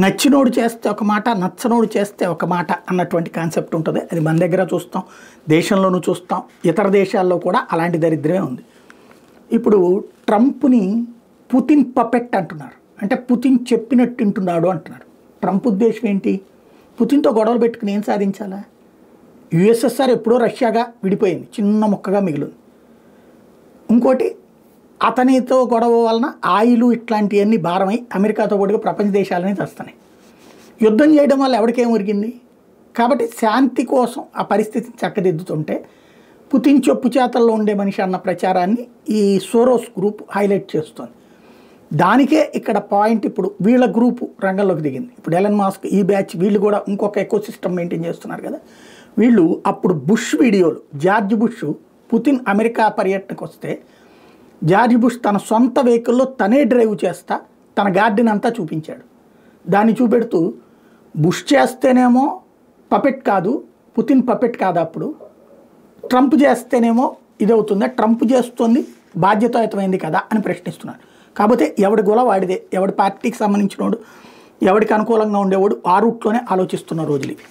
నచ్చినోడు చేస్తే ఒక మాట, నచ్చనోడు చేస్తే ఒక మాట అన్నటువంటి కాన్సెప్ట్ ఉంటుంది. అది మన దగ్గర చూస్తాం, దేశంలోనూ చూస్తాం, ఇతర దేశాల్లో కూడా అలాంటి దరిద్రమే ఉంది. ఇప్పుడు ట్రంప్ని పుతిన్ పపెట్ అంటున్నారు. అంటే పుతిన్ చెప్పినట్టు వింటున్నాడు అంటున్నారు. ట్రంప్ ఉద్దేశం ఏంటి? పుతిన్తో గొడవలు పెట్టుకుని ఏం సాధించాలా? యుఎస్ఎస్ఆర్ ఎప్పుడో రష్యాగా విడిపోయింది, చిన్న ముక్కగా మిగిలింది. ఇంకోటి, అతనితో గొడవ వలన ఆయిలు ఇట్లాంటివన్నీ భారమై అమెరికాతో పాటుగా ప్రపంచ దేశాలని తెస్తున్నాయి. యుద్ధం చేయడం వల్ల ఎవరికేం ఒరిగింది? కాబట్టి శాంతి కోసం ఆ పరిస్థితిని చక్కదిద్దుతుంటే పుతిన్ చెప్పు చేతల్లో ఉండే మనిషి అన్న ప్రచారాన్ని ఈ సోరోస్ గ్రూప్ హైలైట్ చేస్తుంది. దానికే ఇక్కడ పాయింట్. ఇప్పుడు వీళ్ళ గ్రూపు రంగంలోకి దిగింది. ఇప్పుడు ఎలన్ మాస్క్, ఈ బ్యాచ్, వీళ్ళు కూడా ఇంకొక ఎకో సిస్టమ్ మెయింటైన్ చేస్తున్నారు కదా. వీళ్ళు అప్పుడు బుష్ వీడియోలు, జార్జ్ బుష్ పుతిన్ అమెరికా పర్యటనకు వస్తే జార్జ్ బుష్ తన సొంత వెహికల్లో తనే డ్రైవ్ చేస్తా తన గార్డెన్ అంతా చూపించాడు. దాన్ని చూపెడుతూ బుష్ చేస్తేనేమో పపెట్ కాదు, పుతిన్ పపెట్ కాదు, అప్పుడు ట్రంప్ చేస్తేనేమో ఇదవుతుందా, ట్రంప్ చేస్తుంది బాధ్యతాయుతమైంది కదా అని ప్రశ్నిస్తున్నారు. కాకపోతే ఎవడి గొల వాడిదే, ఎవడి పార్టీకి సంబంధించినోడు, ఎవడికి అనుకూలంగా ఉండేవాడు ఆ రూట్లోనే ఆలోచిస్తున్న రోజులు ఇవి.